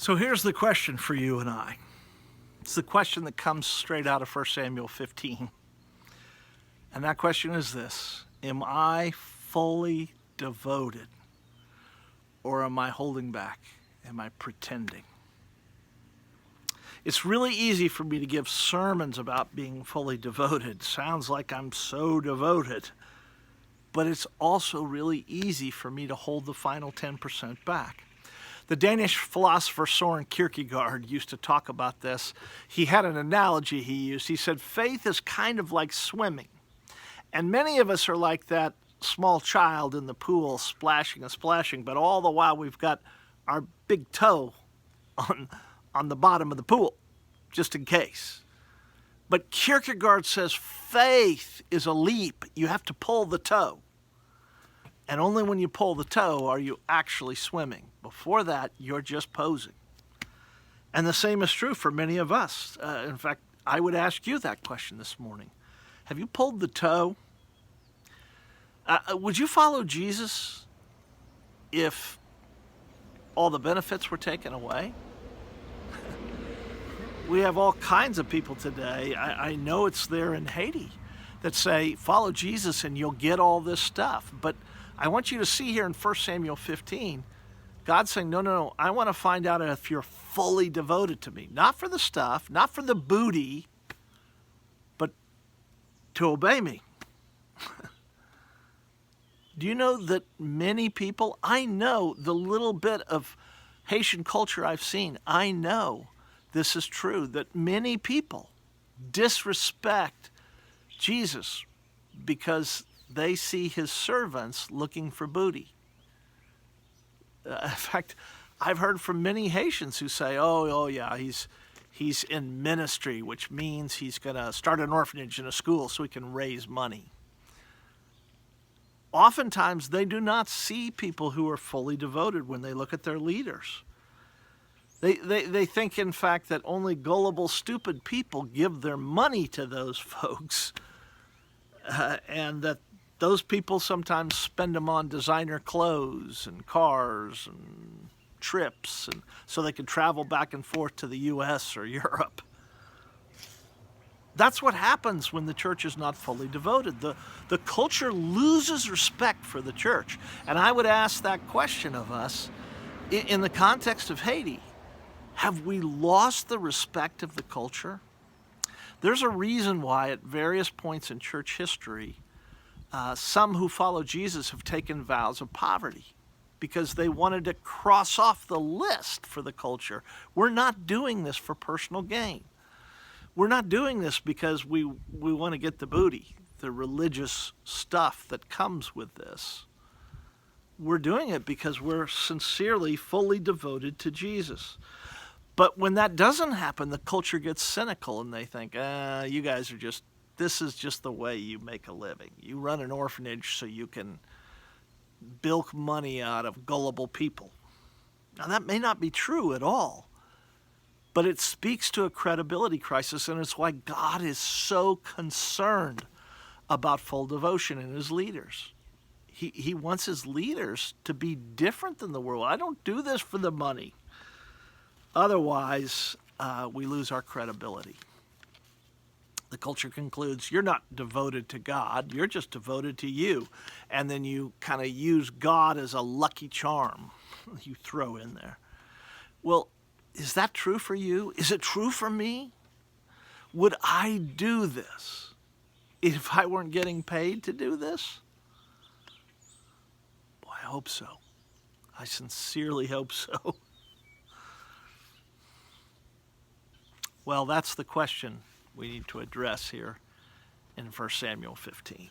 So here's the question for you and I. It's the question that comes straight out of 1 Samuel 15. And that question is this: am I fully devoted, or am I holding back? Am I pretending? It's really easy for me to give sermons about being fully devoted. Sounds like I'm so devoted. But it's also really easy for me to hold the final 10% back. The Danish philosopher Søren Kierkegaard used to talk about this. He had an analogy he used. He said, faith is kind of like swimming. And many of us are like that small child in the pool, splashing and splashing, but all the while we've got our big toe on the bottom of the pool, just in case. But Kierkegaard says faith is a leap. You have to pull the toe. And only when you pull the toe are you actually swimming. Before that, you're just posing. And the same is true for many of us. In fact, I would ask you that question this morning. Have you pulled the toe? Would you follow Jesus if all the benefits were taken away? We have all kinds of people today, I know it's there in Haiti, that say, follow Jesus and you'll get all this stuff. But I want you to see here in 1 Samuel 15, God's saying, no, I want to find out if you're fully devoted to me. Not for the stuff, not for the booty, but to obey me. Do you know that many people, I know the little bit of Haitian culture I've seen, I know this is true, that many people disrespect Jesus because they see his servants looking for booty. In fact, I've heard from many Haitians who say, oh yeah, he's in ministry, which means he's going to start an orphanage and a school so he can raise money. Oftentimes, they do not see people who are fully devoted when they look at their leaders. They think, in fact, that only gullible, stupid people give their money to those folks, and that those people sometimes spend them on designer clothes and cars and trips, and so they can travel back and forth to the U.S. or Europe. That's what happens when the church is not fully devoted. The culture loses respect for the church. And I would ask that question of us in the context of Haiti. Have we lost the respect of the culture? There's a reason why at various points in church history, some who follow Jesus have taken vows of poverty because they wanted to cross off the list for the culture. We're not doing this for personal gain. We're not doing this because we want to get the booty, the religious stuff that comes with this. We're doing it because we're sincerely, fully devoted to Jesus. But when that doesn't happen, the culture gets cynical and they think, you guys are this is just the way you make a living. You run an orphanage so you can bilk money out of gullible people. Now, that may not be true at all. But it speaks to a credibility crisis, and it's why God is so concerned about full devotion in his leaders. He wants his leaders to be different than the world. I don't do this for the money. Otherwise, we lose our credibility. The culture concludes, you're not devoted to God, you're just devoted to you. And then you kind of use God as a lucky charm you throw in there. Well, is that true for you? Is it true for me? Would I do this if I weren't getting paid to do this? Boy, I hope so. I sincerely hope so. Well, that's the question we need to address here in 1 Samuel 15.